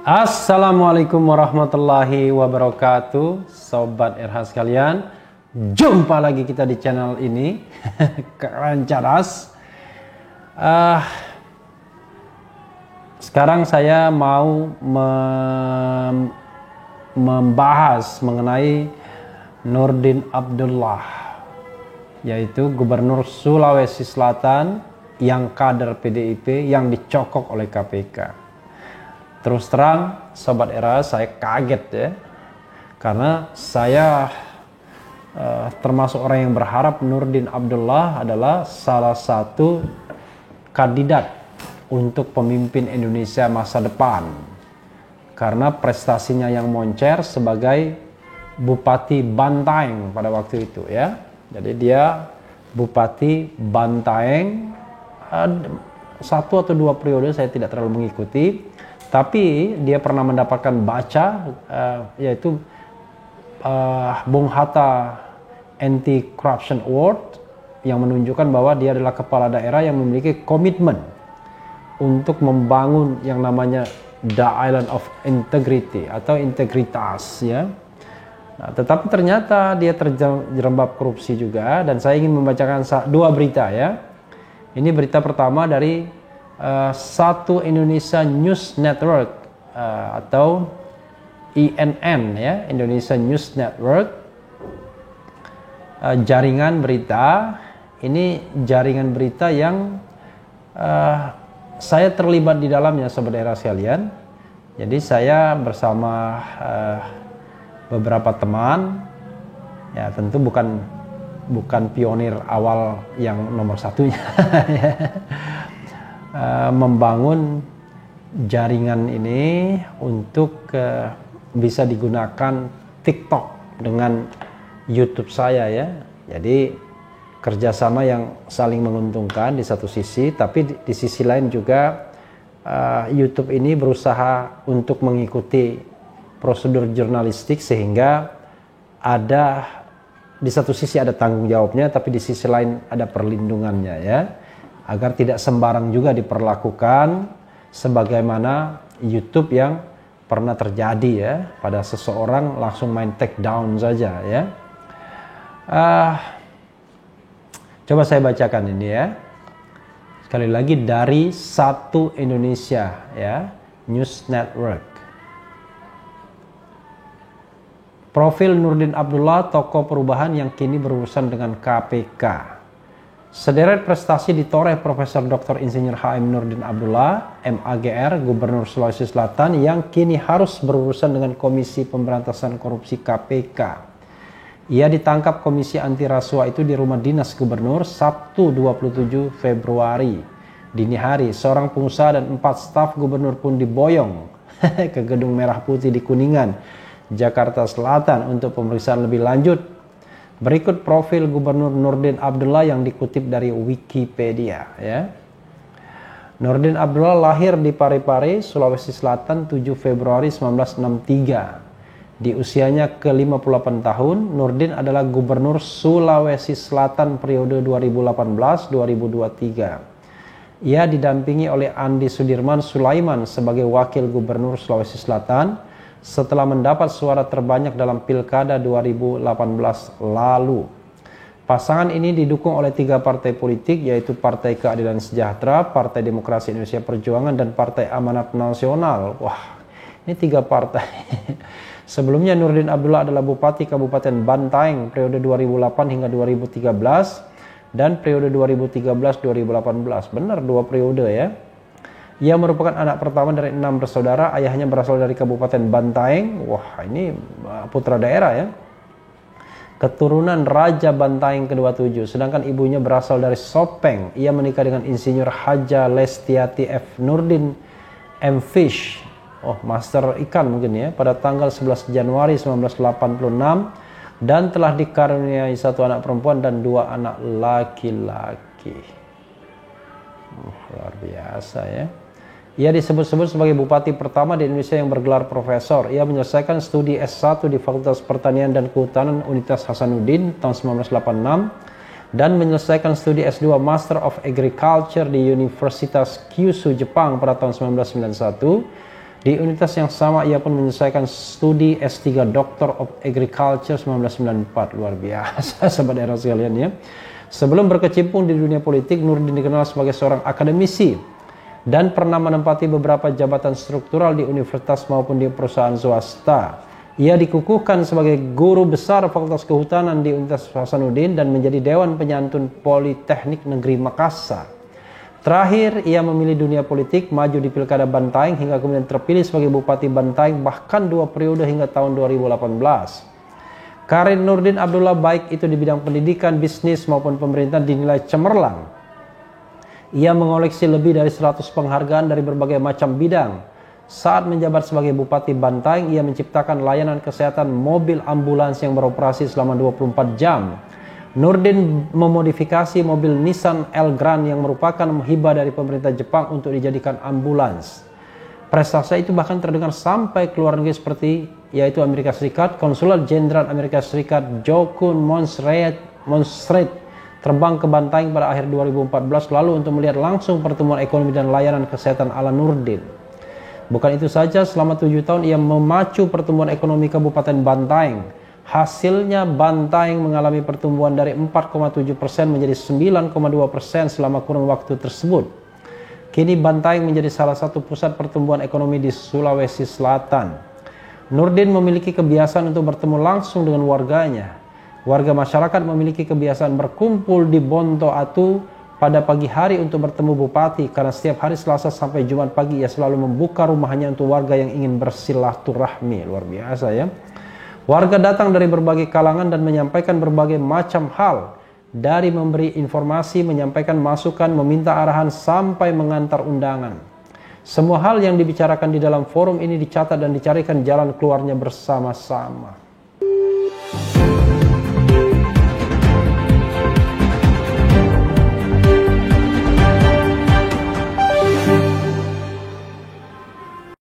Assalamualaikum warahmatullahi wabarakatuh, Sobat RH sekalian. Jumpa lagi kita di channel ini, Keren Cerdas. Sekarang saya mau membahas mengenai Nurdin Abdullah, yaitu Gubernur Sulawesi Selatan yang kader PDIP yang dicokok oleh KPK. Terus terang Sobat Era, saya kaget ya, karena saya termasuk orang yang berharap Nurdin Abdullah adalah salah satu kandidat untuk pemimpin Indonesia masa depan, karena prestasinya yang moncer sebagai Bupati Bantaeng pada waktu itu ya. Jadi dia Bupati Bantaeng, 1 atau 2 periode saya tidak terlalu mengikuti. Tapi dia pernah mendapatkan yaitu Bung Hatta Anti-Corruption Award, yang menunjukkan bahwa dia adalah kepala daerah yang memiliki komitmen untuk membangun yang namanya The Island of Integrity atau integritas ya. Nah, tetapi ternyata dia terjerembab korupsi juga, dan saya ingin membacakan 2 berita ya. Ini berita pertama dari Satu Indonesia News Network atau INN ya, Indonesia News Network, jaringan berita. Ini jaringan berita yang saya terlibat di dalamnya, Sobat Era sekalian. Jadi saya bersama beberapa teman, ya tentu bukan pionir awal yang nomor satunya membangun jaringan ini untuk bisa digunakan TikTok dengan YouTube saya ya. Jadi kerjasama yang saling menguntungkan di satu sisi, tapi di sisi lain juga YouTube ini berusaha untuk mengikuti prosedur jurnalistik, sehingga ada di satu sisi ada tanggung jawabnya, tapi di sisi lain ada perlindungannya ya, agar tidak sembarang juga diperlakukan sebagaimana YouTube yang pernah terjadi ya, pada seseorang langsung main take down saja ya. Coba saya bacakan ini ya, sekali lagi dari Satu Indonesia ya, News Network. Profil Nurdin Abdullah, tokoh perubahan yang kini berurusan dengan KPK. Sederet prestasi ditoreh Profesor Dr. Insinyur HM Nurdin Abdullah, MAGR, Gubernur Sulawesi Selatan, yang kini harus berurusan dengan Komisi Pemberantasan Korupsi KPK. Ia ditangkap Komisi Anti Rasuah itu di rumah dinas Gubernur Sabtu 27 Februari. Dini hari, seorang pengusaha dan 4 staf Gubernur pun diboyong ke Gedung Merah Putih di Kuningan, Jakarta Selatan untuk pemeriksaan lebih lanjut. Berikut profil Gubernur Nurdin Abdullah yang dikutip dari Wikipedia ya. Nurdin Abdullah lahir di Parepare, Sulawesi Selatan 7 Februari 1963. Di usianya ke-58 tahun, Nurdin adalah Gubernur Sulawesi Selatan periode 2018-2023. Ia didampingi oleh Andi Sudirman Sulaiman sebagai Wakil Gubernur Sulawesi Selatan setelah mendapat suara terbanyak dalam Pilkada 2018 lalu. Pasangan ini didukung oleh 3 partai politik, yaitu Partai Keadilan Sejahtera, Partai Demokrasi Indonesia Perjuangan, dan Partai Amanat Nasional. Wah, ini 3 partai. Sebelumnya Nurdin Abdullah adalah Bupati Kabupaten Bantaeng periode 2008 hingga 2013 dan periode 2013-2018. Benar, 2 periode ya. Ia merupakan anak pertama dari 6 bersaudara. Ayahnya berasal dari Kabupaten Bantaeng. Wah, ini putra daerah ya. Keturunan Raja Bantaeng ke-27. Sedangkan ibunya berasal dari Sopeng. Ia menikah dengan Insinyur Haja Lestiati F. Nurdin M. Fish. Oh, master ikan mungkin ya. Pada tanggal 11 Januari 1986. Dan telah dikaruniai 1 anak perempuan dan 2 anak laki-laki. Luar biasa ya. Ia disebut-sebut sebagai bupati pertama di Indonesia yang bergelar profesor. Ia menyelesaikan studi S1 di Fakultas Pertanian dan Kehutanan Universitas Hasanuddin tahun 1986 dan menyelesaikan studi S2 Master of Agriculture di Universitas Kyushu, Jepang pada tahun 1991 Di universitas yang sama ia pun menyelesaikan studi S3 Doctor of Agriculture 1994. Luar biasa sahabat era sekalian ya. Sebelum berkecimpung di dunia politik, Nurdin dikenal sebagai seorang akademisi dan pernah menempati beberapa jabatan struktural di universitas maupun di perusahaan swasta. Ia dikukuhkan sebagai guru besar Fakultas Kehutanan di Universitas Hasanuddin dan menjadi Dewan Penyantun Politeknik Negeri Makassar. Terakhir, ia memilih dunia politik, maju di Pilkada Bantaeng hingga kemudian terpilih sebagai Bupati Bantaeng bahkan 2 periode hingga tahun 2018. Karir Nurdin Abdullah baik itu di bidang pendidikan, bisnis maupun pemerintahan dinilai cemerlang. Ia mengoleksi lebih dari 100 penghargaan dari berbagai macam bidang. Saat menjabat sebagai Bupati Bantaeng, ia menciptakan layanan kesehatan mobil ambulans yang beroperasi selama 24 jam. Nurdin memodifikasi mobil Nissan Elgrand yang merupakan hibah dari pemerintah Jepang untuk dijadikan ambulans. Prestasi itu bahkan terdengar sampai ke luar negeri seperti yaitu Amerika Serikat. Konsulat Jenderal Amerika Serikat Jokun Monstreet terbang ke Bantaeng pada akhir 2014 lalu untuk melihat langsung pertumbuhan ekonomi dan layanan kesehatan ala Nurdin. Bukan itu saja, selama 7 tahun ia memacu pertumbuhan ekonomi Kabupaten Bantaeng. Hasilnya Bantaeng mengalami pertumbuhan dari 4,7% menjadi 9,2% selama kurun waktu tersebut. Kini Bantaeng menjadi salah satu pusat pertumbuhan ekonomi di Sulawesi Selatan. Nurdin memiliki kebiasaan untuk bertemu langsung dengan warganya. Warga masyarakat memiliki kebiasaan berkumpul di Bonto Atu pada pagi hari untuk bertemu Bupati karena setiap hari Selasa sampai Jumat pagi ia selalu membuka rumahnya untuk warga yang ingin bersilaturahmi. Luar biasa ya. Warga datang dari berbagai kalangan dan menyampaikan berbagai macam hal, dari memberi informasi, menyampaikan masukan, meminta arahan, sampai mengantar undangan. Semua hal yang dibicarakan di dalam forum ini dicatat dan dicarikan jalan keluarnya bersama-sama.